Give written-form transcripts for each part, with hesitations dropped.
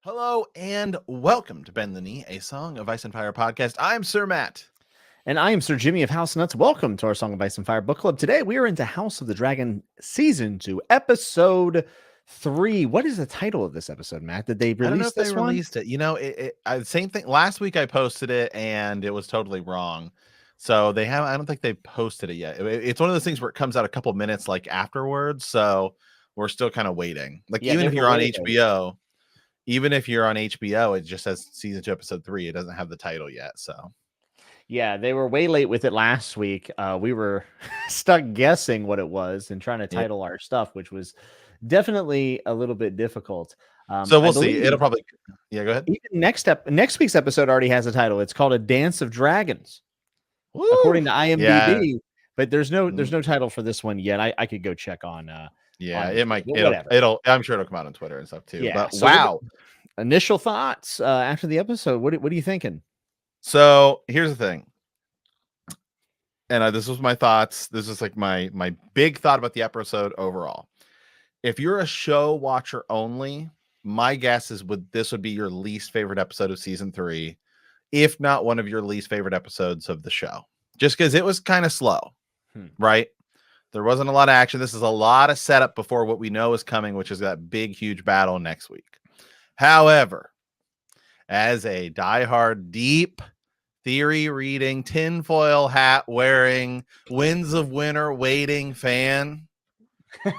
Hello and welcome to Bend the Knee, a Song of Ice and Fire podcast. I'm Sir Matt. And I am Sir Jimmy of House Nuts. Welcome to our Song of Ice and Fire book club. Today we are into House of the Dragon Season 2, Episode 3. What is the title of this episode, Matt? Did they release I don't know if this they one? released it. You know, same thing. Last week I posted it and it was totally wrong. So I don't think they posted it yet. It's one of those things where it comes out a couple minutes like afterwards. So we're still kind of waiting. Like Yeah, even if you're on waiting. HBO, it just says Season 2, Episode 3. It doesn't have the title yet. So Yeah, they were way late with it last week. We were stuck guessing what it was and trying to title our stuff, which was definitely a little bit difficult. So we'll see. It'll probably, go ahead. Even next week's episode already has a title. It's called A Dance of Dragons, Woo! according to IMDb. Yeah. But there's no title for this one yet. I could go check on. It might. I'm sure it'll come out on Twitter and stuff too. Yeah. But So wow. Initial thoughts after the episode. What are you thinking? So here's the thing. And this was my thoughts. This is like my big thought about the episode overall. If you're a show watcher only, my guess is this would be your least favorite episode of season 3, if not one of your least favorite episodes of the show. Just because it was kind of slow, right? There wasn't a lot of action. This is a lot of setup before what we know is coming, which is that big, huge battle next week. However, as a diehard, deep theory reading, tinfoil hat wearing, Winds of Winter waiting fan,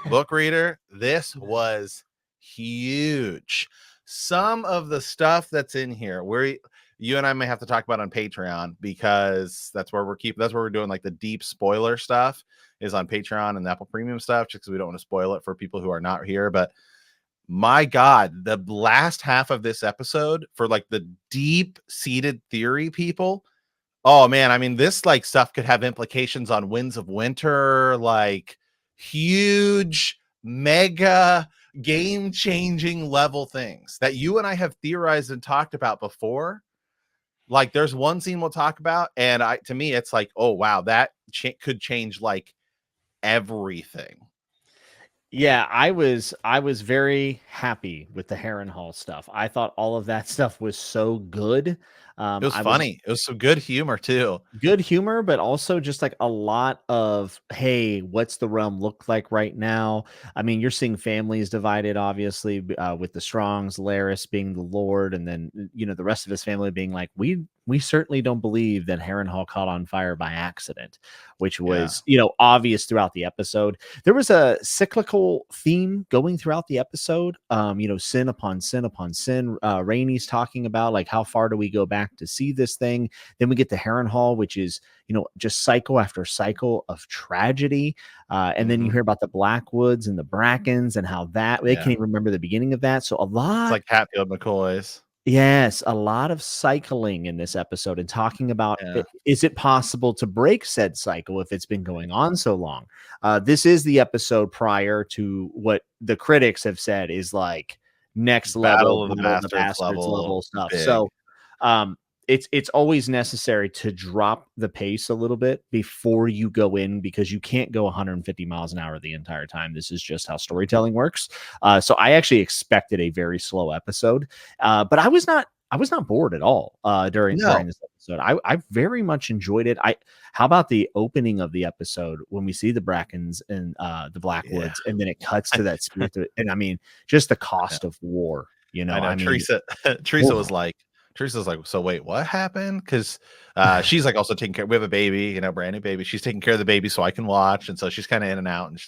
book reader, this was huge. Some of the stuff that's in here, you and I may have to talk about on Patreon, because that's where we're doing like the deep spoiler stuff is on Patreon and the Apple Premium stuff, just because we don't want to spoil it for people who are not here. But my God, the last half of this episode for like the deep seated theory people. Oh man, I mean, this like stuff could have implications on Winds of Winter, like huge, mega, game-changing level things that you and I have theorized and talked about before. Like there's one scene we'll talk about, and to me, it's like, oh wow, that could change like everything. Yeah, I was very happy with the Harrenhal stuff. I thought all of that stuff was so good. It was funny. It was some good humor too. Good humor, but also just like a lot of, hey, what's the realm look like right now? I mean, you're seeing families divided, obviously, with the Strongs, Larys being the Lord, and then the rest of his family being like, we certainly don't believe that Harrenhal caught on fire by accident, which was, obvious throughout the episode. There was a cyclical theme going throughout the episode. Sin upon sin upon sin. Rhaenys talking about like, how far do we go back to see this thing? Then we get to Harrenhal, which is, just cycle after cycle of tragedy. And then you hear about the Blackwoods and the Brackens and how they can't even remember the beginning of that. So a lot. It's like Hatfield McCoys. Yes, a lot of cycling in this episode and talking about, is it possible to break said cycle if it's been going on so long? This is the episode prior to what the critics have said is like next level, Battle of the Bastards level stuff. Big. So it's always necessary to drop the pace a little bit before you go in, because you can't go 150 miles an hour the entire time. This is just how storytelling works. So I actually expected a very slow episode, but I was not bored at all during this episode. I very much enjoyed it. How about the opening of the episode when we see the Brackens and the Blackwoods, and then it cuts to that spirit, and I mean, just the cost of war. I mean, Teresa was like, Teresa's like, so wait, what happened? Because she's like also taking care. We have a baby, brand new baby. She's taking care of the baby so I can watch, and so she's kind of in and out, and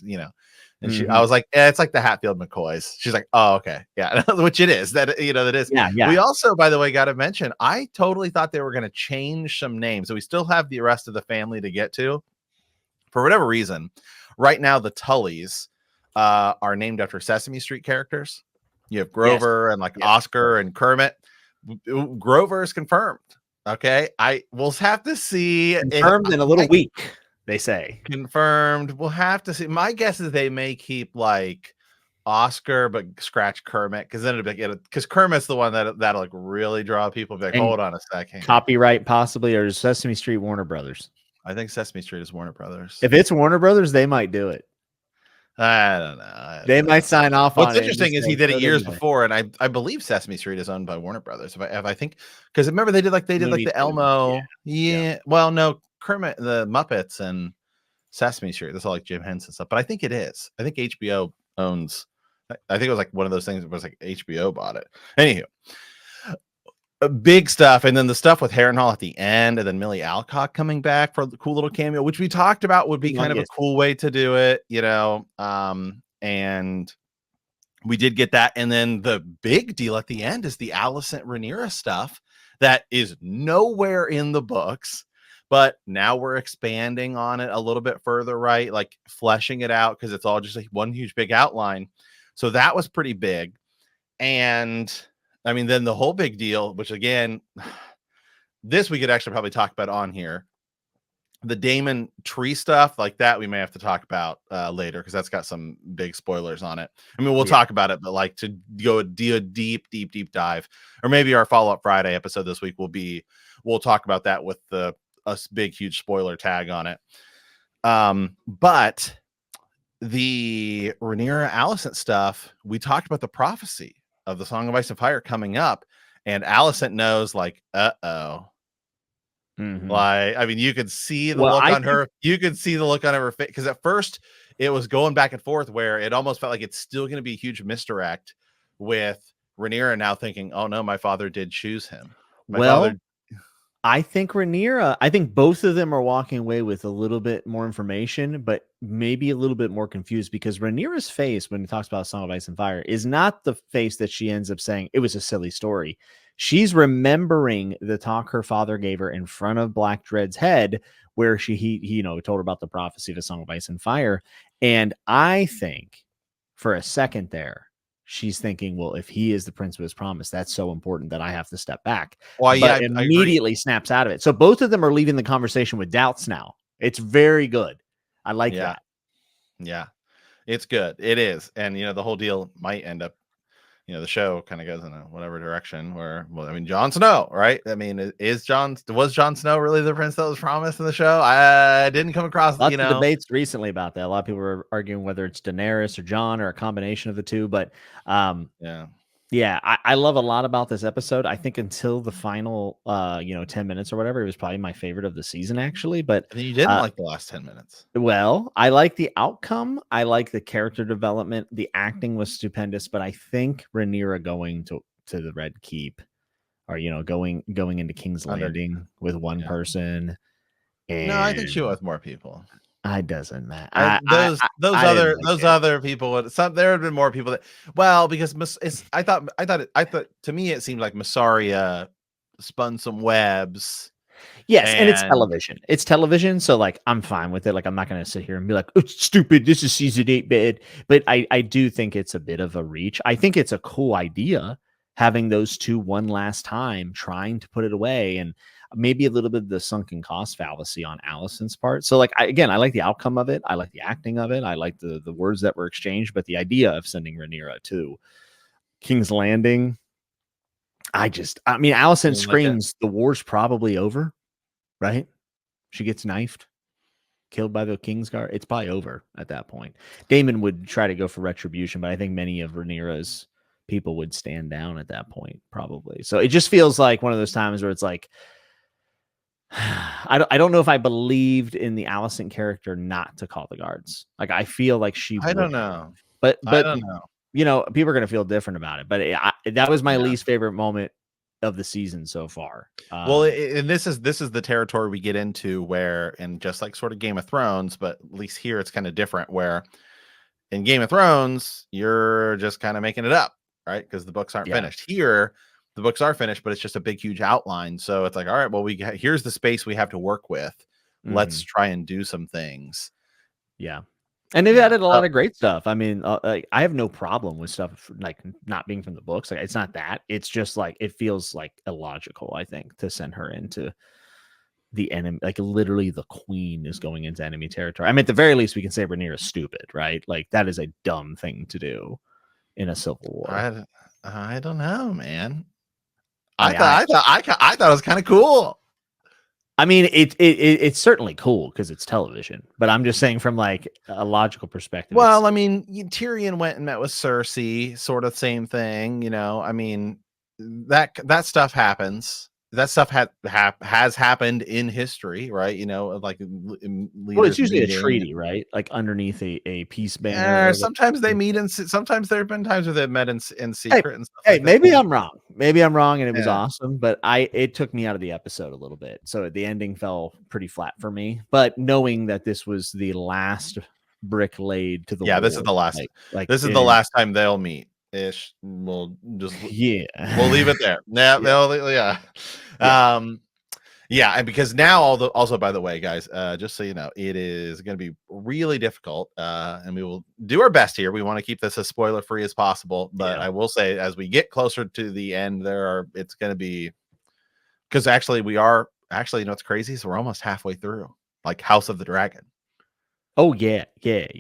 I was like, it's like the Hatfield McCoys. She's like, oh, okay, yeah, which it is. That is. Yeah. We also, by the way, got to mention, I totally thought they were going to change some names, so we still have the rest of the family to get to. For whatever reason, right now the Tullys are named after Sesame Street characters. You have Grover and like Oscar and Kermit. Grover is confirmed. Okay, we'll have to see. Confirmed in a little week, they say. Confirmed. We'll have to see. My guess is they may keep like Oscar, but scratch Kermit, because then it'll be because Kermit's the one that'll like really draw people. Be like, hold on a second. Copyright possibly, or Sesame Street Warner Brothers? I think Sesame Street is Warner Brothers. If it's Warner Brothers, they might do it. I don't know. They might sign off What's on it and interesting just is he say, did it "Throw it in years there." before, and I believe Sesame Street is owned by Warner Brothers. If I think, because remember they did like Looney the Tunes. Yeah, Elmo, yeah. yeah. Well, no, Kermit, the Muppets, and Sesame Street. That's all like Jim Henson stuff. But I think it is. I think HBO owns. I think it was like one of those things. It was like HBO bought it. Anywho, big stuff, and then the stuff with Harrenhal at the end, and then Millie Alcock coming back for the cool little cameo, which we talked about would be kind of a Humongous. cool way to do it, and we did get that. And then the big deal at the end is the Alicent Rhaenyra stuff that is nowhere in the books, but now we're expanding on it a little bit further, right? Like fleshing it out, because it's all just like one huge big outline. So that was pretty big. And I mean, then the whole big deal, which again, this we could actually probably talk about on here, the Daemon tree stuff like that, we may have to talk about later, because that's got some big spoilers on it. I mean, we'll Yeah. talk about it, but like to go a deep dive, or maybe our follow-up Friday episode this week will be, we'll talk about that with a big huge spoiler tag on it. But the Rhaenyra Alicent stuff, we talked about the prophecy of the Song of Ice and Fire coming up, and Alicent knows, like, uh-oh. Like, I mean, you could see the Well, look I on think her. You could see the look on her face, because at first it was going back and forth, where it almost felt like it's still going to be a huge misdirect, with Rhaenyra now thinking, "Oh no, my father did choose him. My well, father." I think Rhaenyra, I think both of them are walking away with a little bit more information, but maybe a little bit more confused, because Rhaenyra's face when he talks about Song of Ice and Fire is not the face that she ends up saying it was a silly story. She's remembering the talk her father gave her in front of Black Dread's head, where he told her about the prophecy of the Song of Ice and Fire. And I think for a second there, she's thinking, well, if he is the prince of his promise, that's so important that I have to step back, Well, yeah, but I agree. immediately snaps out of it. So both of them are leaving the conversation with doubts now. It's very good. I like Yeah, that. yeah, it's good. It is, and the whole deal might end up. The show kind of goes in a whatever direction where, well, I mean, Jon Snow, right? I mean, was Jon Snow really the prince that was promised in the show? I didn't come across, Lots of debates recently about that. A lot of people were arguing whether it's Daenerys or Jon or a combination of the two. But yeah. yeah, I love a lot about this episode. I think until the final 10 minutes or whatever, it was probably my favorite of the season, actually. But And then you didn't like the last 10 minutes. well, I like the outcome. I like the character development. The acting was stupendous, but I think Rhaenyra going to the Red Keep, or going into King's Under, Landing with one yeah. person, No, I think and she went with more people. it doesn't matter. Those I didn't like it. other people would, there have been more people that, well, because I thought to me it seemed like Massaria spun some webs. Yes, and it's And television. It's television, so like I'm fine with it. Like I'm not gonna sit here and be like, it's stupid. This is season 8 bad. But I do think it's a bit of a reach. I think it's a cool idea having those two one last time trying to put it away, and maybe a little bit of the sunken cost fallacy on Allison's part. So like I like the outcome of it. I like the acting of it. I like the words that were exchanged, but the idea of sending Rhaenyra to King's Landing, I mean, Allison screams the war's probably over. Right? She gets knifed, killed by the Kingsguard. It's probably over at that point. Daemon would try to go for retribution, but I think many of Rhaenyra's people would stand down at that point, probably. So it just feels like one of those times where it's like, I don't know if I believed in the Alicent character not to call the guards. Like I feel like she I don't know. But I don't know. People are going to feel different about it. But that was my Yeah. least favorite moment of the season so far. Well, and this is the territory we get into where, and just like sort of Game of Thrones, but at least here it's kind of different, where in Game of Thrones you're just kind of making it up, right? Because the books aren't finished. Here the books are finished, but it's just a big huge outline. So it's like, all right, well, here's the space we have to work with. Let's try and do some things. Yeah. And they've added a lot of great stuff. I mean, I have no problem with stuff like not being from the books. Like it's not that. It's just like it feels like illogical, I think, to send her into the enemy. Like literally the queen is going into enemy territory. I mean, at the very least, we can say Rhaenyra is stupid, right? Like that is a dumb thing to do in a civil war. I don't know, man. I thought it was kind of cool. I mean, it's certainly cool because it's television, but I'm just saying from like a logical perspective, Well, I mean, Tyrion went and met with Cersei, sort of same thing, you know. I mean, that stuff happens. That stuff has happened in history, right? You know, like well, it's leaders usually a meeting. treaty, right? Like underneath a peace banner or Sometimes they whatever. meet, and sometimes there have been times where they've met in Hey, secret and stuff hey, like that. maybe I'm wrong. Maybe I'm wrong, and it was Yeah, awesome, but it took me out of the episode a little bit. So the ending fell pretty flat for me. But knowing that this was the last brick laid to the yeah. This is war, the last. like This is the last time they'll meet. Ish. We'll just we'll leave yeah, it there. Yeah, yeah, yeah. yeah, Yeah, and because now also by the way, guys, just so you know, it is going to be really difficult, and we will do our best here. We want to keep this as spoiler free as possible, but yeah. I will say as we get closer to the end, it's going to be because actually we are actually, you know what's crazy? So we're almost halfway through, like House of the Dragon. Oh yeah. I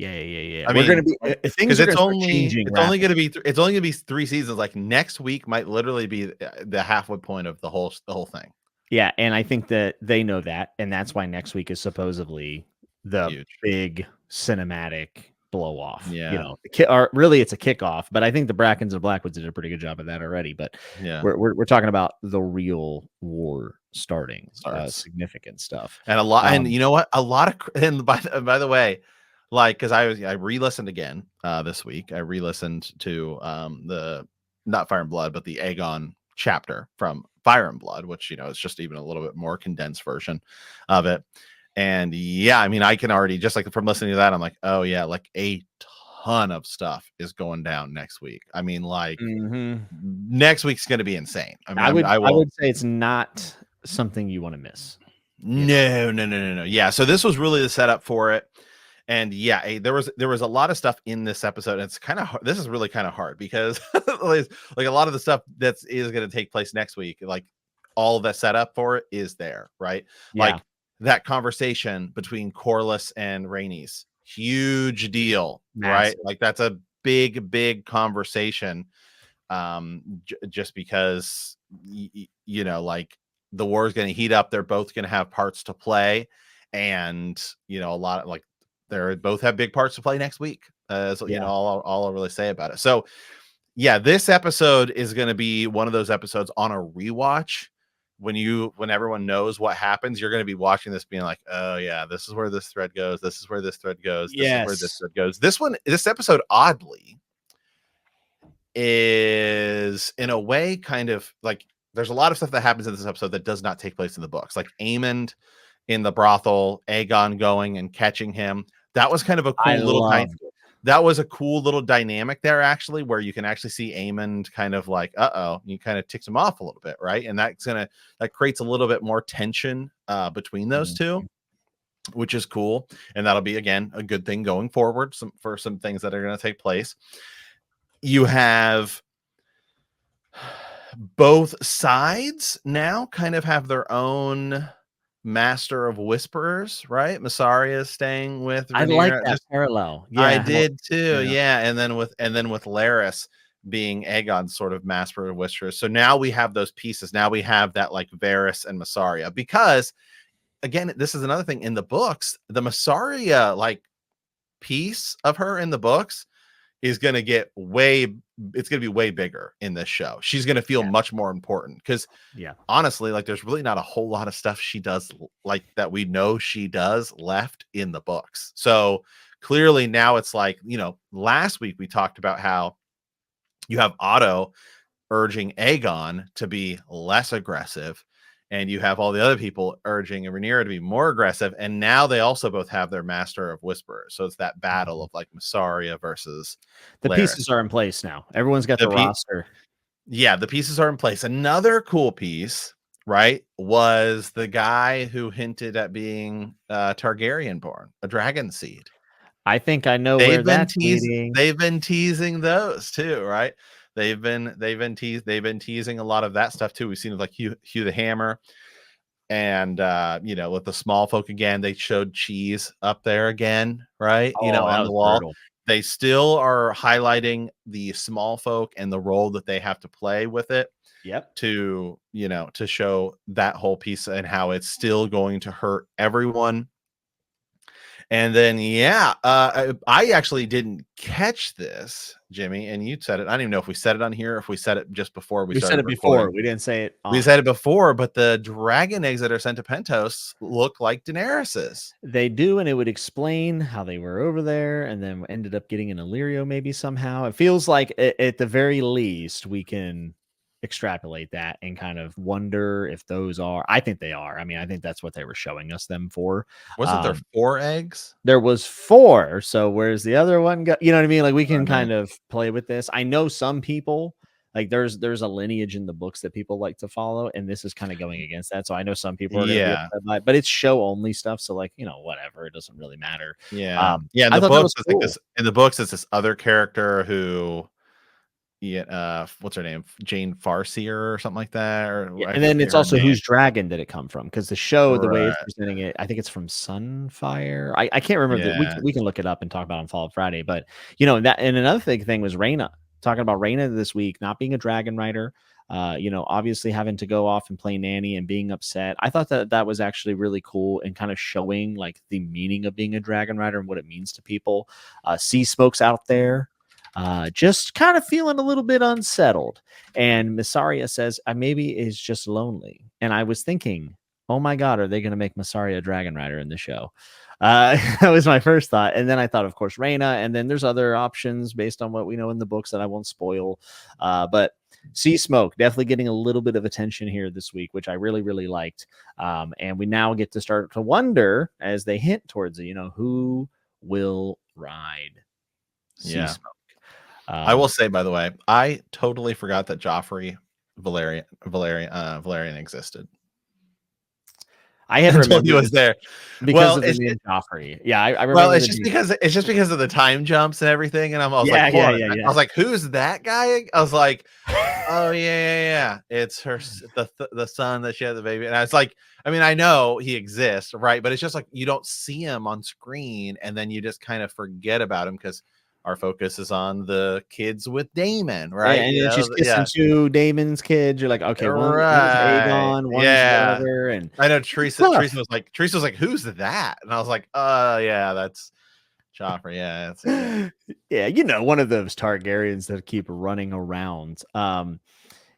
We're gonna mean, be things because are gonna start changing it's only rapidly. going to be it's only going to be 3 seasons. Like next week might literally be the halfway point of the whole thing. Yeah, and I think that they know that, and that's why next week is supposedly the Huge. big cinematic blow off. You Yeah. know, or really, it's a kickoff. But I think the Brackens and Blackwoods did a pretty good job of that already. But Yeah. we're talking about the real war starting, Starts. significant stuff. And you know what? A lot of, and by the way, like, because I re-listened again this week. I re-listened to the not Fire and Blood, but the Aegon chapter from Fire and Blood, which you know is just even a little bit more condensed version of it. And yeah, I mean, I can already just like from listening to that, I'm like, oh yeah, like a ton of stuff is going down next week. I mean, like Mhm. next week's going to be insane. I mean, I I will. would say it's not something you want to miss. You know. No. Yeah. So this was really the setup for it. And yeah, there was a lot of stuff in this episode. And it's kind of this is really kind of hard because like a lot of the stuff that is going to take place next week, like all of that setup for it is there, right? Yeah. Like that conversation between Corlys and Rhaenys, huge deal, right? Massive. Like that's a big conversation. Just because you know, like the war is going to heat up. They're both going to have parts to play, and you know, a lot of like they both have big parts to play next week. So you know, Yeah. all I'll really say about it. So yeah, this episode is going to be one of those episodes on a rewatch. When everyone knows what happens, you're going to be watching this being like, oh yeah, this is where this thread goes. This is where this thread goes. This is where this Yes. thread goes. This episode, oddly, is in a way kind of like there's a lot of stuff that happens in this episode that does not take place in the books, like Aemond in the brothel, Aegon going and catching him. That was kind of a I cool little loved it. that was a cool little dynamic there, actually, where you can actually see Aemond kind of like, you kind of ticks him off a little bit, right? And that creates a little bit more tension between those two, Mhm. which is cool. And that'll be again a good thing going forward, for some things that are going to take place. You have both sides now kind of have their own master of whisperers, right? Massaria is staying with I like Rhaenyra. that parallel. I Yeah, did too. yeah. Yeah. And then with Laris being Aegon's sort of master of whisperers. So now we have those pieces. Now we have that like Varys and Massaria, because again, this is another thing in the books, the Massaria like piece of her in the books is going to get it's going to be way bigger in this show. She's going to feel Yeah, much more important because yeah. honestly, like there's really not a whole lot of stuff she does like that we know she does left in the books. So clearly now it's like, you know, last week we talked about how you have Otto urging Aegon to be less aggressive, and you have all the other people urging Rhaenyra to be more aggressive. And now they also both have their master of whisperers. So it's that battle Mhm. of like Massaria versus The Laris. pieces are in place now. Everyone's got The the pe- roster. yeah, the pieces are in place. Another cool piece, right, was the guy who hinted at being Targaryen born, a dragon seed. I think I know where that's leading. They've been teasing those too, right? They've been teasing a lot of that stuff too. We've seen like Hugh the Hammer, and you know, with the small folk again, they showed cheese up there again, right? You know, Oh, that on the was wall. brutal. They still are highlighting the small folk and the role that they have to play with it Yep. to, to show that whole piece and how it's still going to hurt everyone. And then, I actually didn't catch this, Jimmy, and you said it. I don't even know if we said it on here, or if we said it just before we said started it before. recording. We didn't say it. We said it before, but the dragon eggs that are sent to Pentos look like Daenerys's. They do, and it would explain how they were over there and then ended up getting an Illyrio maybe somehow. It feels like at the very least we can extrapolate that and kind of wonder if those are. I think they are. I mean, I think that's what they were showing us them for. Wasn't there 4 eggs? There was 4. So where's the other one go? You know what I mean? Like we can kind of play with this. I know some people like there's a lineage in the books that people like to follow, and this is kind of going against that. So I know some people are going to be upset by it, but it's show only stuff. So like, whatever, it doesn't really matter. Yeah. In the books, it's like this. In the books, it's this other character who, what's her name? Jane Farseer or something like that. And then it's also whose dragon did it come from? Because the show, the way it's presenting it, I think it's from Sunfire. I can't remember. We can look it up and talk about it on Fall Friday. But that, and another big thing was Rhaenyra. Talking about Rhaenyra this week, not being a dragon rider, obviously having to go off and play nanny and being upset. I thought that was actually really cool and kind of showing like the meaning of being a dragon rider and what it means to people. Sea Smoke's out there, just kind of feeling a little bit unsettled. And Mysaria says, maybe is just lonely. And I was thinking, oh my God, are they going to make Mysaria a dragon rider in the show? That was my first thought. And then I thought, of course, Rhaenyra. And then there's other options based on what we know in the books that I won't spoil. But Sea Smoke definitely getting a little bit of attention here this week, which I really, really liked. And we now get to start to wonder as they hint towards it, who will ride Sea Smoke. I will say, by the way, I totally forgot that Joffrey Valerian existed. I had remembered he was there because of the name Joffrey. Yeah, I remember. Well, it's just because of the time jumps and everything, and I was like, I was like, who's that guy? I was like, oh yeah, it's her, the son that she had the baby, and I was like, I mean, I know he exists, right? But it's just like you don't see him on screen, and then you just kind of forget about him because our focus is on the kids with Daemon, right? Yeah, and it's just kissing to Daemon's kids. You're like, okay, one's Aegon, one's whatever. And I know Teresa was like, who's that? And I was like, yeah, that's Joffrey. Yeah, one of those Targaryens that keep running around.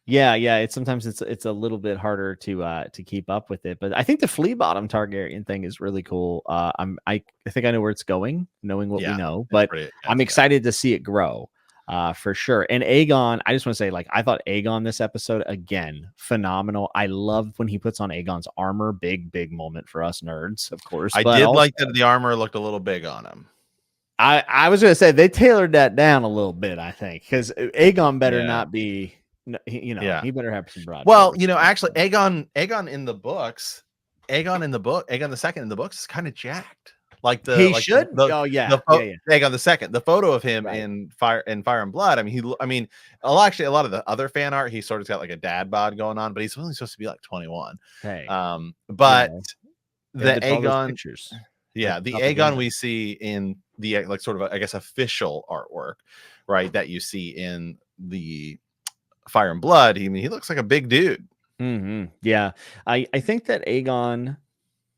It's sometimes it's a little bit harder to keep up with it, but I think the flea bottom Targaryen thing is really cool. I think I know where it's going, knowing what we know, but I'm excited to see it grow for sure. And Aegon, I just want to say, like, I thought Aegon this episode again phenomenal. I love when he puts on Aegon's armor. Big moment for us nerds, of course. I did like that the armor looked a little big on him. I was gonna say they tailored that down a little bit, I think, because Aegon better not be. No, he better have some broad. Well, actually, Aegon in the books, Aegon the Second in the books is kind of jacked. Like should. Aegon the Second. The photo of him in Fire and Blood. I mean, a lot of the other fan art, he sort of got like a dad bod going on, but he's only supposed to be like 21. Hey, but the Aegon pictures. Yeah, the Aegon we see in the like sort of I guess official artwork, right? That you see in the Fire and Blood. He looks like a big dude. Mm-hmm. Yeah, I think that Aegon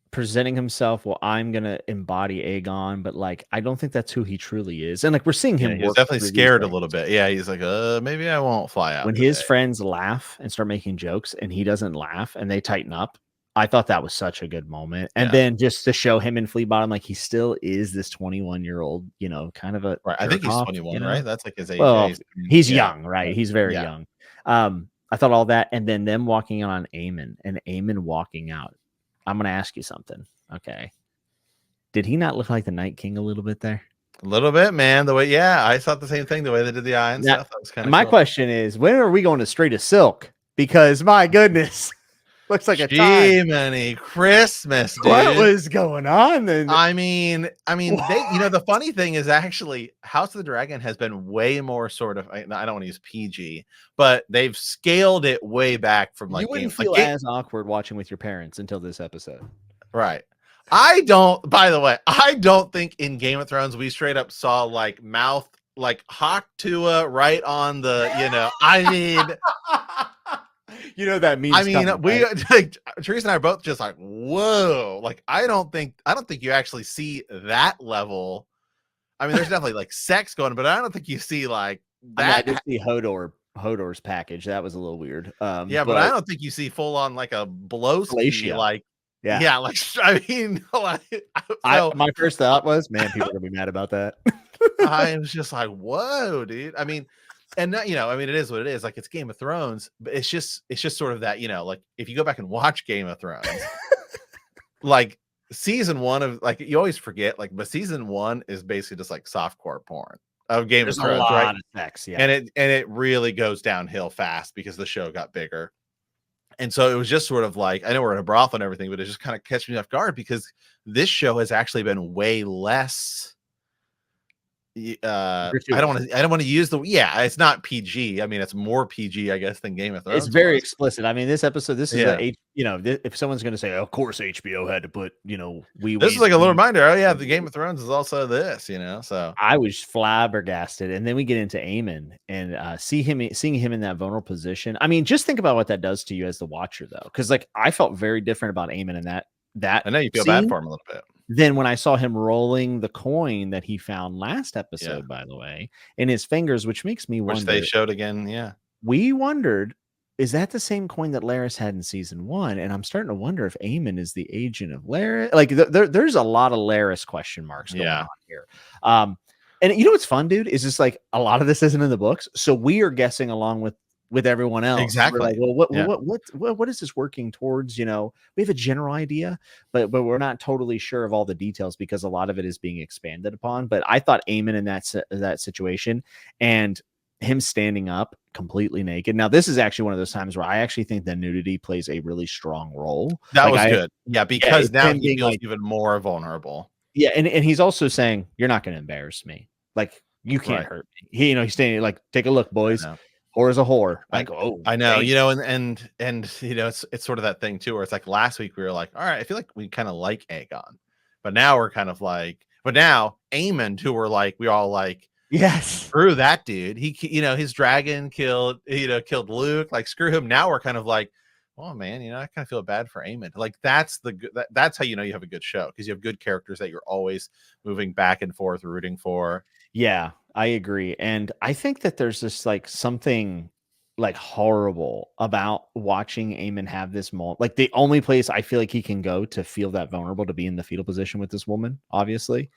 presenting himself, well, I'm gonna embody Aegon, but like I don't think that's who he truly is. And like we're seeing him he's definitely scared a little bit. Yeah, he's like, maybe I won't fly out. When his friends laugh and start making jokes and he doesn't laugh and they tighten up, I thought that was such a good moment. And then just to show him in Flea Bottom, like he still is this 21-year-old, kind of a right. I think he's 21, right? That's like his age. Well, he's young, right? He's very young. I thought all that, and then them walking on Aemond and Aemond walking out. I'm gonna ask you something. Okay. Did he not look like the Night King a little bit there? A little bit, man. The way, I thought the same thing. The way they did the eye and stuff. That was kind of my question is, when are we going to Strait of Silk? Because my goodness. Looks like a Jiminy Christmas, dude. What was going on then? I mean, they, the funny thing is actually House of the Dragon has been way more sort of, I don't want to use PG, but they've scaled it way back from like. You wouldn't feel as awkward watching with your parents until this episode. Right. I don't. By the way, I don't think in Game of Thrones we straight up saw like mouth like Hawk Tua right on the. I mean, that means coming, we right? like, Teresa and I are both just like, whoa. Like, I don't think you actually see that level. I mean, there's definitely like sex going, but I don't think you see like I mean, I that. did see Hodor's package. That was a little weird. Yeah, but I But don't think you see full on like a Blowski. fellatio. Like, Yeah. yeah, like I mean, like, so My first thought was, man, people are gonna be mad about that. I was just like, whoa, dude. I mean, and I mean, it is what it is. Like, it's Game of Thrones, but it's just sort of that, like if you go back and watch Game of Thrones, like season one of like you always forget, like, but season one is basically just like softcore porn of Game There's of a Thrones, right? lot of sex, yeah. And it really goes downhill fast because the show got bigger. And so it was just sort of like, I know we're in a brothel and everything, but it just kind of catch me off guard because this show has actually been way less. I don't want to use it's not PG. I mean, it's more PG, I guess, than Game of Thrones. It's very was. explicit. I mean, this episode, this is Yeah. if someone's going to say, of course HBO had to put, this is like a little reminder. Oh yeah, the Game of Thrones is also this, so I was flabbergasted. And then we get into Aemond and seeing him in that vulnerable position. I mean, just think about what that does to you as the watcher, though, because like I felt very different about Aemond in that I know you feel bad for him a little bit. Then when I saw him rolling the coin that he found last episode, by the way, in his fingers, which makes me wonder. Which they showed again, yeah. We wondered, is that the same coin that Larys had in season 1? And I'm starting to wonder if Aemond is the agent of Larys. Like, there's a lot of Larys question marks going on here. And you know what's fun, dude? Is just like a lot of this isn't in the books, so we are guessing along with everyone else. Exactly. We're like, well, what is this working towards? We have a general idea, but we're not totally sure of all the details because a lot of it is being expanded upon. But I thought Aemond in that situation and him standing up completely naked. Now, this is actually one of those times where I actually think that nudity plays a really strong role. That was good. Yeah, because now he feels even more vulnerable. Yeah, and he's also saying, you're not going to embarrass me. Like, you can't hurt me. He's standing like, take a look, boys. Whore is a whore. Like, I know, and it's sort of that thing too, where it's like last week we were like, all right, I feel like we kind of like Aegon, but now we're kind of like, but now Aemond, who were like, we all like, yes, screw that dude. He, his dragon killed Luke. Like, screw him. Now we're kind of like, oh man, I kind of feel bad for Aemond. Like, that's that's how you have a good show, because you have good characters that you're always moving back and forth, rooting for. Yeah, I agree. And I think that there's just like something like horrible about watching Aemond have this moment. Like, the only place I feel like he can go to feel that vulnerable, to be in the fetal position with this woman, obviously.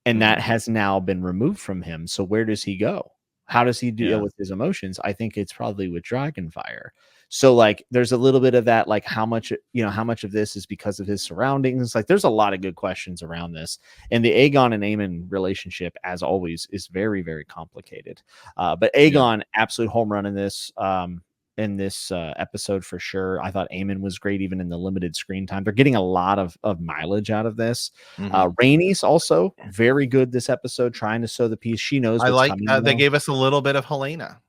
And that has now been removed from him. So where does he go? How does he deal with his emotions? I think it's probably with Dragonfire. So like, there's a little bit of that, like how much of this is because of his surroundings. Like, there's a lot of good questions around this. And the Aegon and Aemond relationship, as always, is very, very complicated. But Aegon, absolute home run in this episode for sure. I thought Aemond was great, even in the limited screen time. They're getting a lot of mileage out of this. Rhaenys also very good this episode, trying to sow the peace. She knows what's coming. They gave us a little bit of Helena.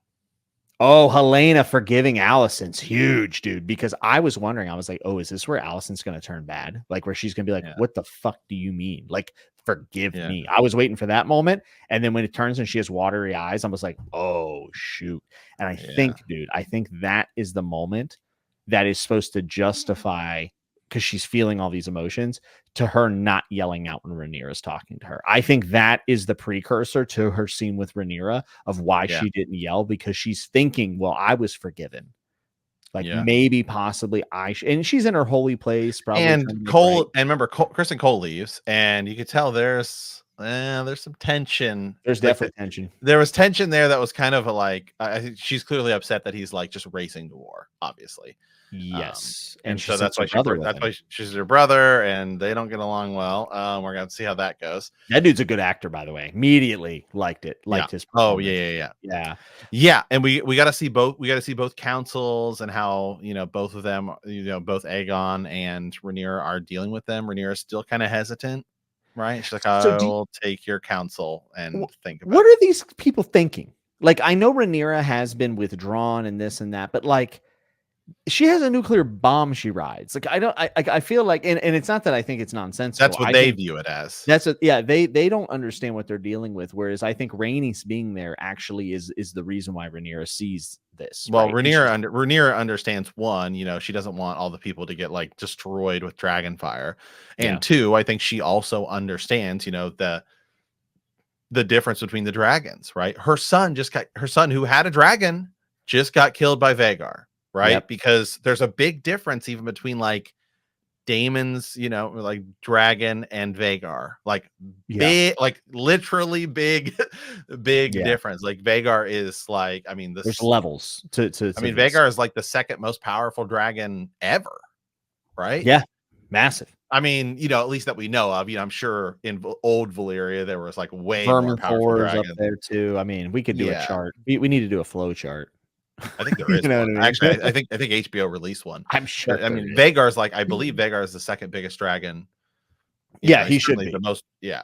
Oh, Helena forgiving Alicent's huge, dude, because I was wondering, I was like, oh, is this where Alicent's going to turn bad? Like, where she's going to be like, what the fuck do you mean? Like, forgive me. I was waiting for that moment. And then when it turns and she has watery eyes, I was like, oh, shoot. And I think that is the moment that is supposed to justify, because she's feeling all these emotions, to her not yelling out when Rhaenyra is talking to her. I think that is the precursor to her scene with Rhaenyra of why she didn't yell, because she's thinking, well, I was forgiven. Like, maybe possibly and she's in her holy place. Probably. And Cole, and remember, Kristen Cole leaves, and you could tell there's some tension. There's definitely tension. There was tension there that was kind of like, I think she's clearly upset that he's like just racing to war, obviously. Yes, and so that's why she's her brother, and they don't get along well. We're gonna see how that goes. That dude's a good actor, by the way. Immediately liked his. Oh yeah. And we got to see both. We got to see both councils and how both of them, both Aegon and Rhaenyra are dealing with them. Rhaenyra's still kind of hesitant, right? She's like, I will take your counsel and think about what are these people thinking? Like, I know Rhaenyra has been withdrawn and this and that, but like, She has a nuclear bomb she rides. Like I feel like, and it's not that I think it's nonsensical. That's what I they think view it as. that's a yeah, they don't understand what they're dealing with. Whereas I think Rhaenys being there actually is the reason why Rhaenyra sees this, Well, right? And Rhaenyra understands, one, she doesn't want all the people to get like destroyed with dragon fire. yeah, And two, I think she also understands, the difference between the dragons, right? Her son who had a dragon just got killed by Vhagar, right? yep, Because there's a big difference even between like Daemon's, like dragon and Vhagar, like yeah, big, like literally big, big yeah. difference. Like Vhagar is like, There's levels to this. Vhagar is like the second most powerful dragon ever, right? Yeah, massive. At least that we know of. I'm sure in old Valyria there was like way more powerful Vermithor is up dragons. there too. I mean, we could do a Yeah, chart. We need to do a flow chart. I think there You is know one. what I mean? Actually, I think HBO released one. I'm sure But there is. Vagar's like, I believe Vagar is the second biggest dragon. Yeah, he He's should certainly the be. most. Yeah,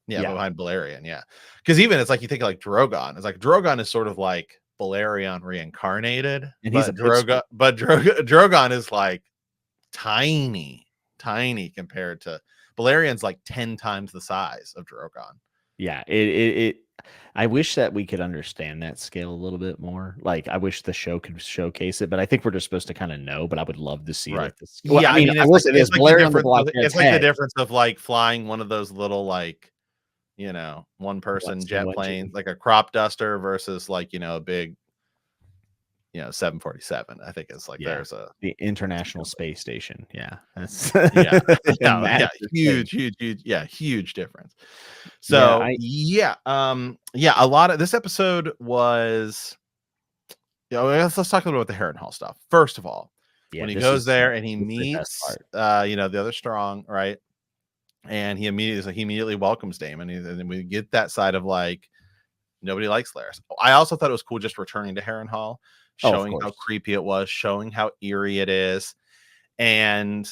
yeah, Yeah, behind Balerion. Yeah, because even it's like you think of like Drogon. It's like Drogon is sort of like Balerion reincarnated, and he's a but pipsqueak. Drogon is like tiny compared to Balerion's like 10 times the size of Drogon. Yeah, it I wish that we could understand that scale a little bit more. Like, I wish the show could showcase it, but I think we're just supposed to kind of know. But I would love to see Right. like this. Well, Yeah, I mean, I it's will like say this: it's like the Valerian the difference. Blackbeard's It's like the head difference of like flying one of those little like one person was jet plane, like a crop duster versus like a big 747. I think it's like Yeah, there's a the International Space Station. Yeah, that's yeah a yeah massive thing. huge difference. Yeah, So a lot of this episode was let's talk a little about the Harrenhal stuff. First of all, yeah. when he This goes is there and he this is the best meets part. the other strong, right? And he immediately welcomes Daemon, and then we get that side of like nobody likes Laris. I also thought it was cool just returning to Harrenhal, Oh, of showing how course. creepy it was, showing how eerie it is. And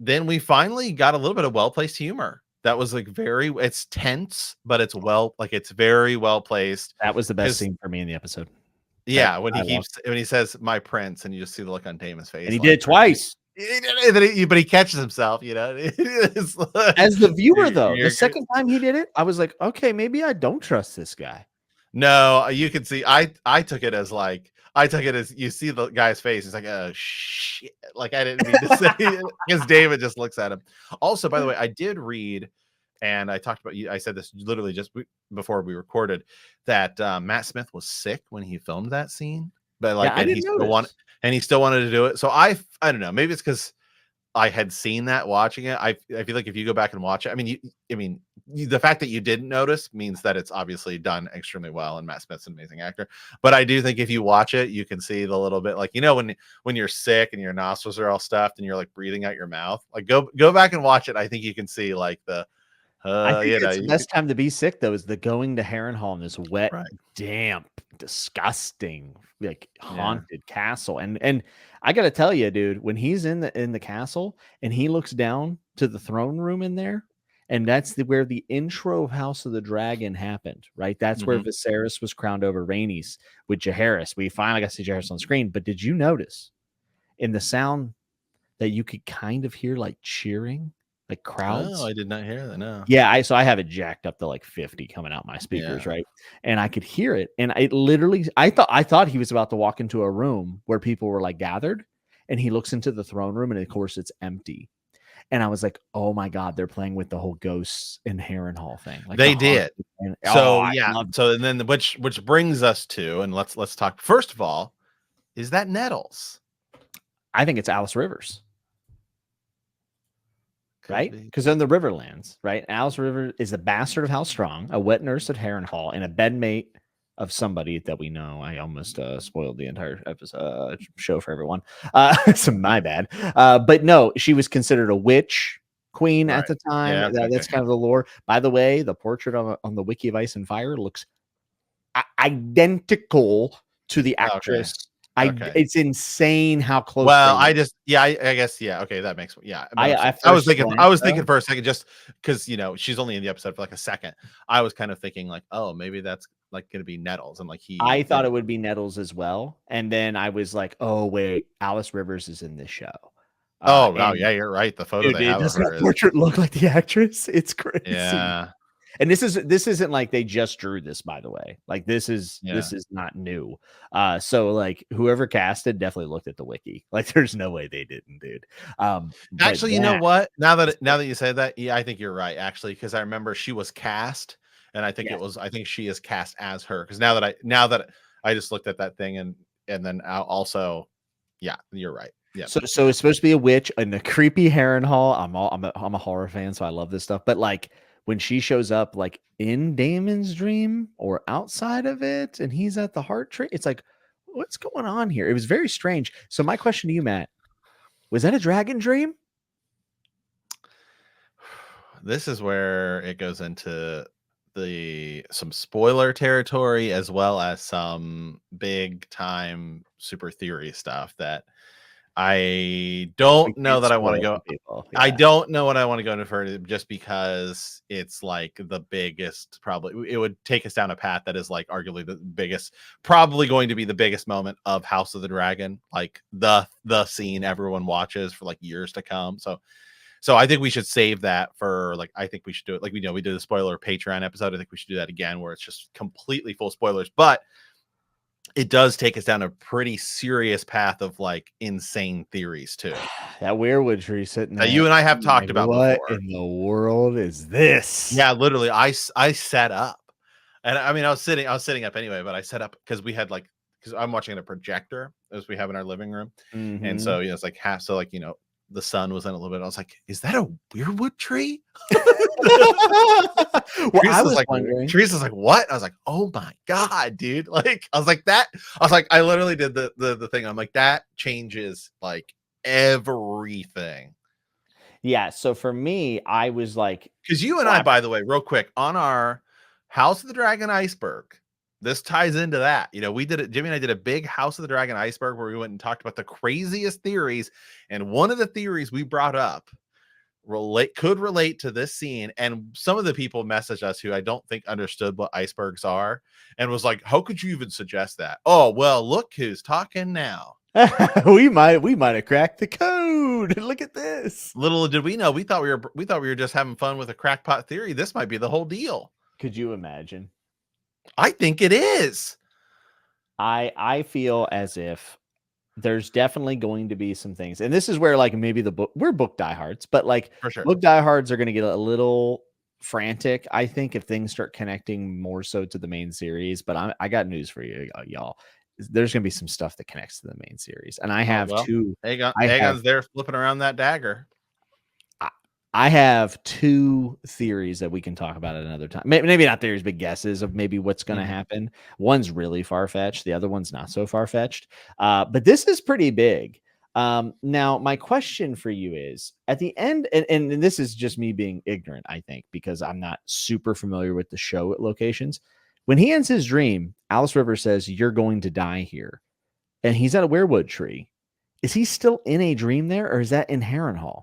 then we finally got a little bit of well-placed humor. That was like it's tense, but it's very well placed. That was the best Because scene for me in the episode. That yeah, when I love, he says my prince, and you just see the look on Damon's and he face, did like it twice. but he catches himself, It's like, As the viewer, though, the you're good. second time he did it, I was like, okay, maybe I don't trust this guy. No, you can see. I took it as you see the guy's face. He's like, oh shit! Like I didn't mean to say it because David just looks at him. Also, by the way, I did read, and I talked about you. I said this literally just before we recorded that Matt Smith was sick when he filmed that scene, but Yeah, like, I didn't notice. he still wanted to do it. So I don't know. Maybe it's because I had seen that watching it. I feel like if you go back and watch it, the fact that you didn't notice means that it's obviously done extremely well, and Matt Smith's an amazing actor. But I do think if you watch it, you can see the little bit, like when you're sick and your nostrils are all stuffed and you're like breathing out your mouth. Like go back and watch it. I think you can see like the I think it's the best time to be sick, though, is the going to Harrenhal in this wet, right. damp, disgusting, like Yeah. haunted castle. And I gotta tell you, dude, when he's in the castle and he looks down to the throne room in there, and that's where the intro of House of the Dragon happened, right? That's where Viserys was crowned over Rhaenys with Jaehaerys. We finally got to see Jaehaerys on screen, but did you notice in the sound that you could kind of hear like cheering, like crowds? Oh, I did not hear that. No. Yeah, I have it jacked up to like 50 coming out my speakers, Yeah. right? And I could hear it. And it literally, I thought he was about to walk into a room where people were like gathered, and he looks into the throne room, and of course it's empty. And I was like, oh my God, they're playing with the whole ghosts in Harrenhal thing. Like They did. So and then which brings us to, and let's talk. First of all, is that Nettles? I think it's Alice Rivers. Right? Could be. Because in the Riverlands, right? Alice River is a bastard of House Strong, a wet nurse at Harrenhal, and a bedmate of somebody that we know. I almost spoiled the entire episode show for everyone. So my bad. But no, she was considered a witch queen at the time. Yeah, that's kind of the lore. By the way, the portrait on the Wiki of Ice and Fire looks identical to the actress. It's insane how close. Well, I guess okay, that makes I was thinking for a second, just because she's only in the episode for like a second. I was kind of thinking like, oh, maybe that's like going to be Nettles, and like I he thought it would be Nettles as well, and then I was like, oh wait, Alice Rivers is in this show. Oh wow, And yeah, you're right. The photo dude, they have of doesn't that her is portrait look like the actress? It's crazy. yeah, And this isn't like they just drew this, by the way. Like this is yeah. not new. So like whoever casted definitely looked at the wiki. Like there's no way they didn't, dude. But Actually, you know that what? Now is that you say that, yeah, I think you're right. Actually, because I remember she was cast, and yes. I think she is cast as her. Because now that I just looked at that thing, and then also, yeah, you're right. Yeah, So it's supposed to be a witch and a creepy Harrenhal. I'm a horror fan, so I love this stuff. But like when she shows up, like in Damon's dream or outside of it, and he's at the heart tree, it's like, what's going on here? It was very strange. So my question to you, Matt, was that a dragon dream? this is where it goes into some spoiler territory as well as some big time super theory stuff that I We don't know can't that I want to spoil it go. for people. I Yeah. don't know what I want to go into further just because it's like the biggest, probably it would take us down a path that is like arguably the biggest, probably going to be the biggest moment of House of the Dragon, like the scene everyone watches for like years to come. So I think we should save that for like, I think we should do it like we did a spoiler Patreon episode. I think we should do that again where it's just completely full spoilers, but it does take us down a pretty serious path of like insane theories too. That weirwood tree sitting That there. you and I have I'm talked like, about what before. in the world is this? Yeah, literally, I set up, and I mean, I was sitting up anyway, but I set up because we had like because I'm watching a projector as we have in our living room, and Mhm. so it's like half. So like the sun was in a little bit. I was like, is that a weirwood tree? Well, I was wondering. Teresa's like, what? I was like, oh my god, dude! Like, I was like that. I was like, I literally did the thing. I'm like, that changes like everything. Yeah, so for me, I was like, Because you and I, slap. by the way, real quick, on our House of the Dragon iceberg, this ties into that. We did it, Jimmy and I did a big House of the Dragon iceberg where we went and talked about the craziest theories. And one of the theories we brought up could relate to this scene. And some of the people messaged us who I don't think understood what icebergs are and was like, how could you even suggest that? Oh, well, look who's talking now. we might have cracked the code. Look at this. Little did we know, we thought we were just having fun with a crackpot theory. This might be the whole deal. Could you imagine? I think it is. I feel as if there's definitely going to be some things, and this is where like maybe we're book diehards, but like For sure. book diehards are going to get a little frantic, I think, if things start connecting more so to the main series. But I got news for you, y'all. There's going to be some stuff that connects to the main series, and I have two. Aegon's there flipping around that dagger. I have two theories that we can talk about at another time. Maybe not theories, but guesses of maybe what's going to happen. One's really far fetched. The other one's not so far fetched. But this is pretty big. Now, my question for you is at the end, and this is just me being ignorant, I think, because I'm not super familiar with the show locations. When he ends his dream, Alice Rivers says, "You're going to die here." And he's at a weirwood tree. Is he still in a dream there, or is that in Harrenhal?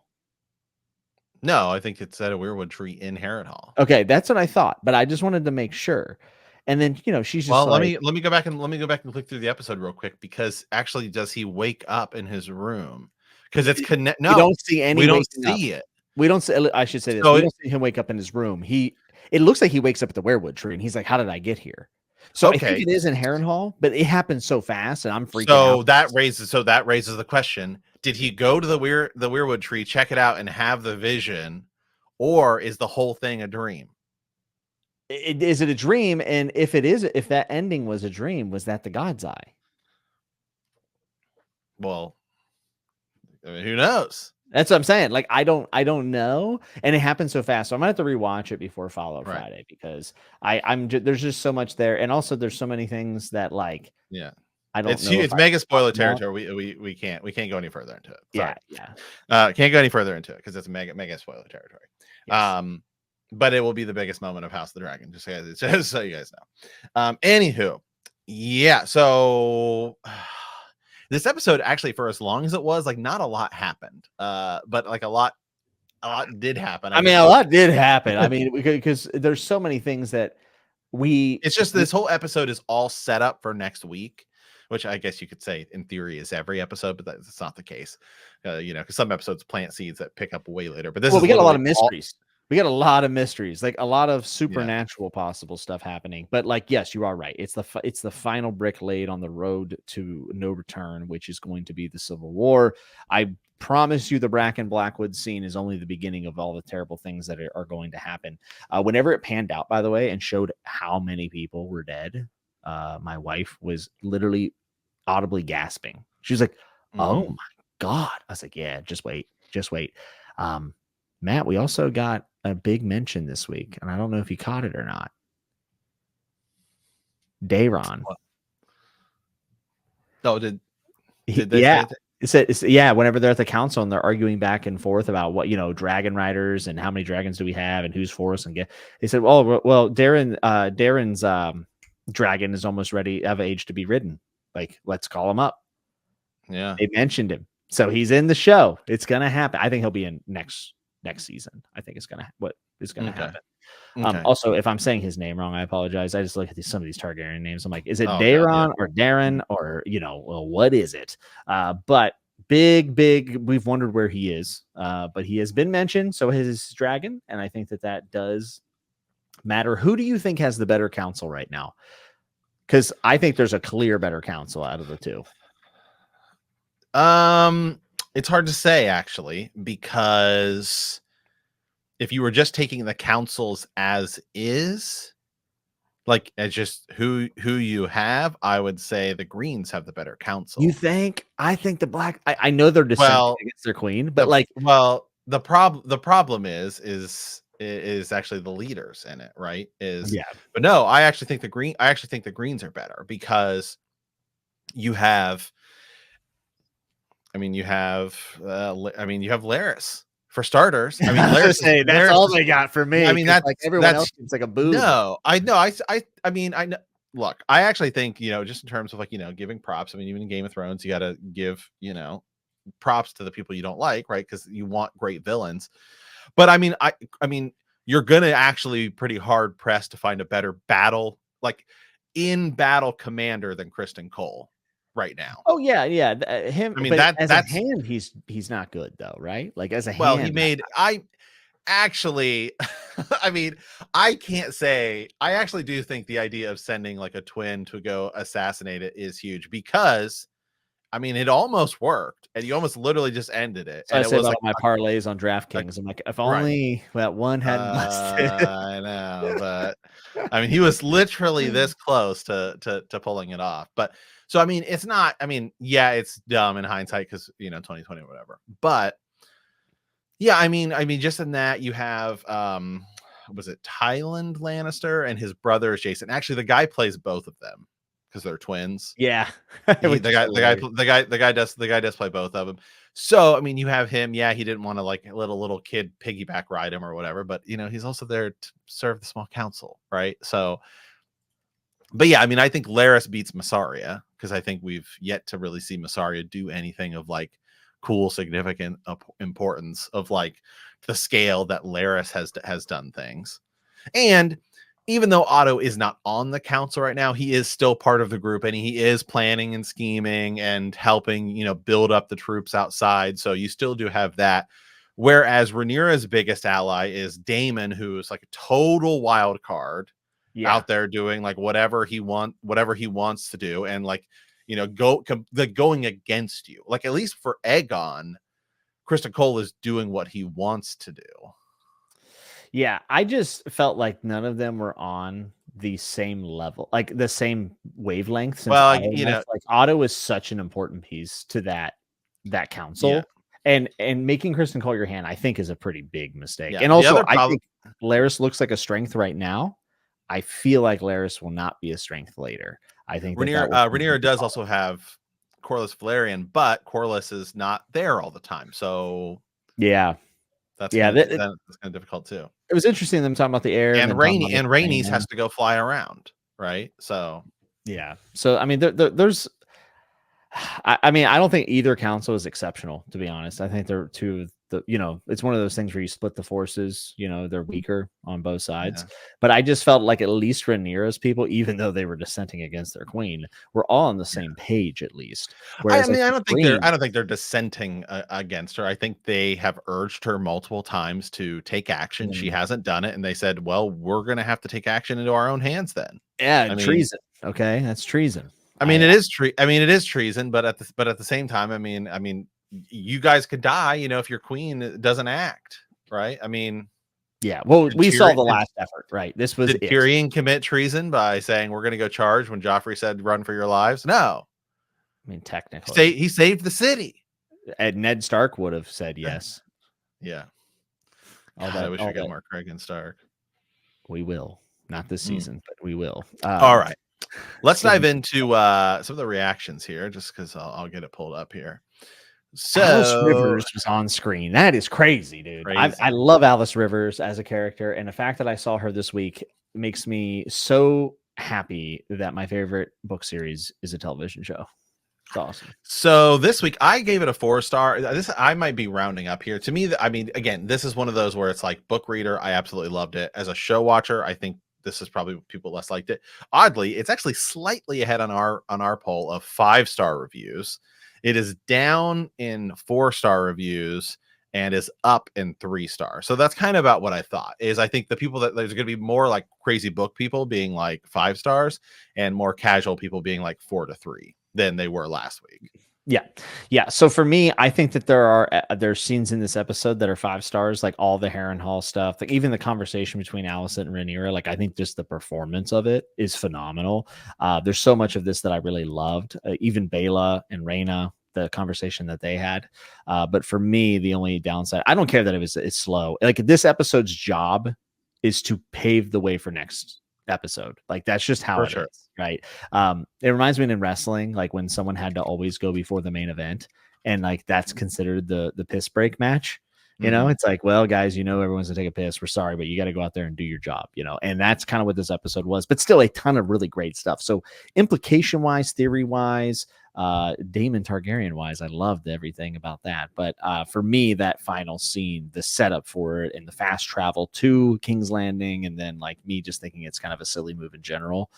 No, I think it's at a weirwood tree in Harrenhal. Okay, that's what I thought, but I just wanted to make sure. And then, she's just Well, like, let me go back and click through the episode real quick because actually, does he wake up in his room? Because it's connect. No, we don't see any. we don't waking up. see it. We don't see. I should say this. So we don't see him wake up in his room. It looks like he wakes up at the weirwood tree, and he's like, "How did I get here?" So I think okay, it is in Harrenhal, but it happens so fast, and I'm freaking so out. that raises the question: did he go to the weirwood tree, check it out, and have the vision, or is the whole thing a dream? Is it a dream? And if that ending was a dream, was that the God's Eye? Well, I mean, who knows? That's what I'm saying. Like, I don't know. And it happened so fast. So I'm gonna have to rewatch it before Follow Friday because there's just so much there. And also there's so many things that like, yeah, I don't know. It's mega spoiler territory. We can't go any further into it. Sorry. Yeah. Can't go any further into it because it's mega spoiler territory. Yes. But it will be the biggest moment of House of the Dragon, just so you guys know. Anywho, yeah. So this episode actually, for as long as it was, like not a lot happened. But like a lot did happen. I mean, a lot did happen. I mean, because there's so many things that It's just this whole episode is all set up for next week, which I guess you could say in theory is every episode, but that's not the case. Because some episodes plant seeds that pick up way later. But this is we got a lot literally of mysteries. We got a lot of mysteries, like a lot of Yeah. supernatural possible stuff happening. But like, yes, you are right. It's the final brick laid on the road to no return, which is going to be the Civil War. I promise you, the Bracken Blackwood scene is only the beginning of all the terrible things that are going to happen. Whenever it panned out, by the way, and showed how many people were dead, my wife was literally audibly gasping. She was like, "Oh my God." I was like, "Yeah, just wait, just wait." Matt, we also got a big mention this week, and I don't know if you caught it or not. Daeron. Oh, did they Yeah. say It's yeah, whenever they're at the council and they're arguing back and forth about what, dragon riders and how many dragons do we have and who's for us, and they said, well, Darren's dragon is almost ready of age to be ridden. Like, let's call him up. Yeah. They mentioned him. So he's in the show. It's gonna happen. I think he'll be in next season. I think it's gonna happen. Okay. Also, if I'm saying his name wrong, I apologize. I just look at some of these Targaryen names. I'm like, is it Oh, Daeron or Darren or well, what is it? But big, we've wondered where he is. But he has been mentioned, so has his dragon, and I think that does matter. Who do you think has the better council right now? Because I think there's a clear better council out of the two. It's hard to say actually, because if you were just taking the councils as is, like as just who you have, I would say the Greens have the better council. You think? I think the Black. I know they're dissenting against their queen, but the problem is actually the leaders in it, right? But no, I actually think the Greens are better because you have. You have Larys for starters. Larys, that's all they got for me. That's like everyone else seems like a boo. No, I know. I know. Look, I actually think, just in terms of giving props. Even in Game of Thrones, you got to give, props to the people you don't like, right? Because you want great villains. But you're gonna actually be pretty hard pressed to find a better in battle commander than Kristen Cole right now. Oh yeah, him. As that's a hand, he's not good though, right? Like as a well, hand, he made. I actually, I can't say. I actually do think the idea of sending a twin to go assassinate it is huge because, it almost worked, and you almost literally just ended it. So and I it say was about my parlays on DraftKings. I'm like, if only that one hadn't busted. I know, but he was literally this close to pulling it off. But so it's not. Yeah, it's dumb in hindsight because 2020 or whatever. But yeah, just in that you have was it Tyland Lannister and his brother is Jason. Actually, the guy plays both of them because they're twins. Yeah, the guy does play both of them. So you have him. Yeah, he didn't want to let a little kid piggyback ride him or whatever, but he's also there to serve the small council, right? So, but yeah, I think Larys beats Massaria because I think we've yet to really see Massaria do anything of cool, significant importance of the scale that Larys has done things. And even though Otto is not on the council right now, he is still part of the group, and he is planning and scheming and helping, build up the troops outside. So you still do have that. Whereas Rhaenyra's biggest ally is Daemon, who is a total wild card out there doing whatever he wants to do, and going against you. At least for Aegon, Kristen Cole is doing what he wants to do. Yeah, I just felt like none of them were on the same level, the same wavelength. Well, Otto is such an important piece to that council, and making Kristen Cole your hand, I think, is a pretty big mistake. And also, I think Larys looks like a strength right now. I feel like Larys will not be a strength later. I think Rhaenyra does also have Corlys Velaryon, but Corlys is not there all the time. So yeah. That's kind of difficult too. It was interesting them talking about the air, and Rhaenys has to go fly around, right? So yeah. So there's. I don't think either council is exceptional, to be honest. I think they're two it's one of those things where you split the forces, they're weaker on both sides. Yeah. But I just felt like at least Rhaenyra's people, even though they were dissenting against their queen, were all on the same page at least. I Whereas mean, the Green, I don't think they're dissenting against her. I think they have urged her multiple times to take action. She mm, hasn't done it, and they said, "Well, we're going to have to take action into our own hands." Then, yeah, I mean, treason. Okay, that's treason. it is it is treason, but at the same time, you guys could die, if your queen doesn't act right. I mean, yeah. Well, did we saw Tyrion, the last effort, right? This was did it. Tyrion commit treason by saying we're going to go charge when Joffrey said run for your lives? No, I mean, technically, he saved the city. and Ned Stark would have said yes. Yeah. All God, that. I wish All we got that. more Craig and Stark. We will. Not this season, but we will. All right. Let's dive into some of the reactions here, just because I'll get it pulled up here. So Alice Rivers was on screen. That is crazy, dude. I love Alice Rivers as a character, and the fact that I saw her this week makes me so happy that my favorite book series is a television show. It's awesome. So this week I gave it a 4-star. This I might be rounding up here. To me, again, this is one of those where it's like book reader, I absolutely loved it. As a show watcher, I think this is probably people less liked it. Oddly, it's actually slightly ahead on our poll of 5-star reviews. It is down in 4-star reviews and is up in 3-star. So that's kind of about what I thought. Is I think the people that there's going to be more like crazy book people being like 5 stars and more casual people being like 4 to 3 than they were last week. Yeah. So for me, I think that there's scenes in this episode that are 5 stars, like all the Harrenhal stuff, like even the conversation between Alicent and Rhaenyra. Like I think just the performance of it is phenomenal. There's so much of this that I really loved. Even Baela and Rhaena, the conversation that they had. But for me, the only downside, I don't care that it's slow. Like this episode's job is to pave the way for next episode. Like that's just how it is, right? It reminds me in wrestling, like when someone had to always go before the main event, and like that's considered the piss break match. It's like, well, guys, everyone's gonna take a piss. We're sorry, but you got to go out there and do your job, and that's kind of what this episode was, but still a ton of really great stuff. So implication wise, theory wise, Daemon Targaryen wise, I loved everything about that. But for me, that final scene, the setup for it and the fast travel to King's Landing, and then like me just thinking it's kind of a silly move in general,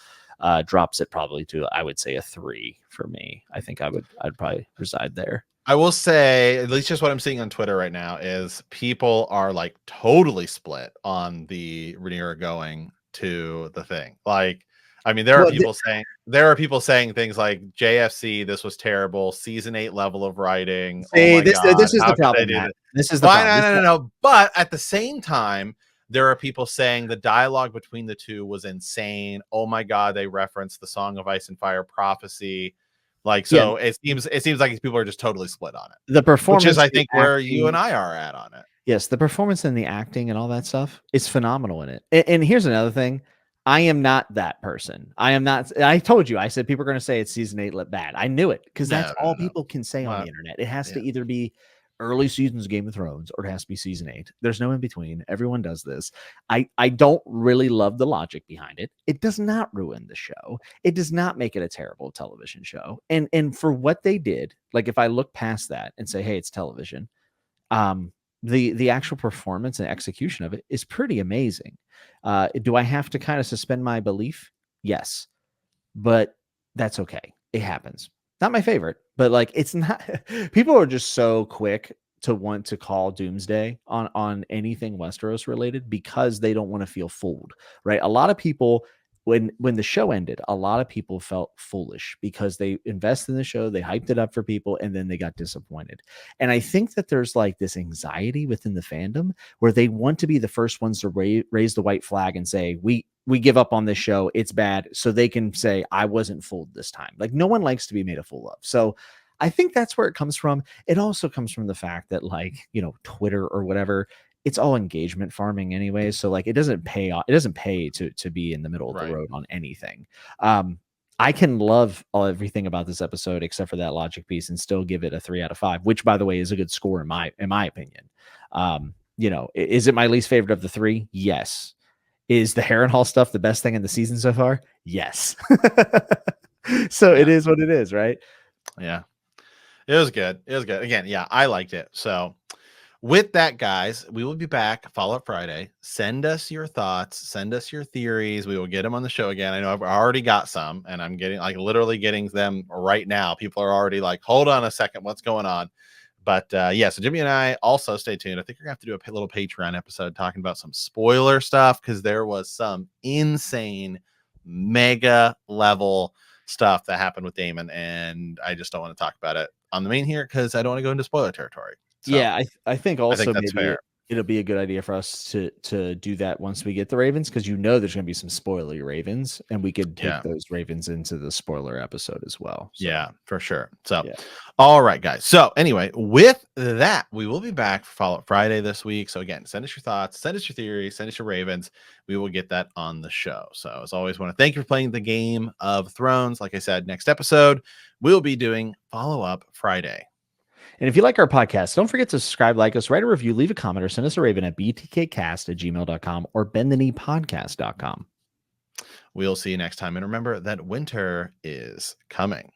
drops it probably to, I would say, a 3 for me. I think I'd probably reside there. I will say, at least just what I'm seeing on Twitter right now, is people are like totally split on the Rhaenyra going to the thing. Like, there are people saying things like JFC, this was terrible, season 8 level of writing. See, this is the problem. This is the problem. No. But at the same time, there are people saying the dialogue between the two was insane. Oh my God, they referenced the Song of Ice and Fire prophecy. Like, so it seems like these people are just totally split on it. The performance, which is, I think, where you and I are at on it. Yes, the performance and the acting and all that stuff is phenomenal in it. And here's another thing. I am not that person. I am not. I told you, I said people are going to say it's season 8 lit bad. I knew it because that's all people can say on the internet. It has to either be early seasons of Game of Thrones or it has to be season 8. There's no in between. Everyone does this. I don't really love the logic behind it. It does not ruin the show. It does not make it a terrible television show. And for what they did, like if I look past that and say, hey, it's television, the actual performance and execution of it is pretty amazing. Do I have to kind of suspend my belief? Yes, but that's okay. It happens. Not my favorite, but like it's not. People are just so quick to want to call doomsday on anything Westeros related because they don't want to feel fooled, right? A lot of people, when the show ended, a lot of people felt foolish because they invested in the show, they hyped it up for people, and then they got disappointed. And I think that there's like this anxiety within the fandom where they want to be the first ones to raise the white flag and say, we give up on this show, it's bad, so they can say, I wasn't fooled this time. Like no one likes to be made a fool of. So I think that's where it comes from. It also comes from the fact that like, Twitter or whatever, it's all engagement farming anyway. So like it doesn't pay off. It doesn't pay to be in the middle of the road on anything. I can love everything about this episode except for that logic piece and still give it a 3 out of 5, which by the way is a good score in my opinion. Is it my least favorite of the 3? Yes. Is the Harrenhal stuff the best thing in the season so far? Yes. So it is what it is, right? Yeah. It was good. Again, yeah, I liked it. So with that, guys, we will be back Follow Up Friday. Send us your thoughts, send us your theories. We will get them on the show again. I know I've already got some, and I'm getting literally getting them right now. People are already like, hold on a second, what's going on? But yeah, so Jimmy and I also stay tuned. I think we're gonna have to do a little Patreon episode talking about some spoiler stuff, because there was some insane mega level stuff that happened with Daemon, and I just don't want to talk about it on the main here because I don't want to go into spoiler territory. So Yeah, I think I think also that's maybe fair. it'll be a good idea for us to do that once we get the Ravens, because there's gonna be some spoiler Ravens, and we could take Yeah. those Ravens into the spoiler episode as well. So, Yeah, for sure. So, yeah. all right, guys. So, anyway, with that, we will be back for Follow Up Friday this week. So, again, send us your thoughts, send us your theories, send us your Ravens. We will get that on the show. So, as always, want to thank you for playing the Game of Thrones. Like I said, next episode, we'll be doing Follow Up Friday. And if you like our podcast, don't forget to subscribe, like us, write a review, leave a comment, or send us a Raven at btkcast@gmail.com or bendthekneepodcast.com. We'll see you next time. And remember that winter is coming.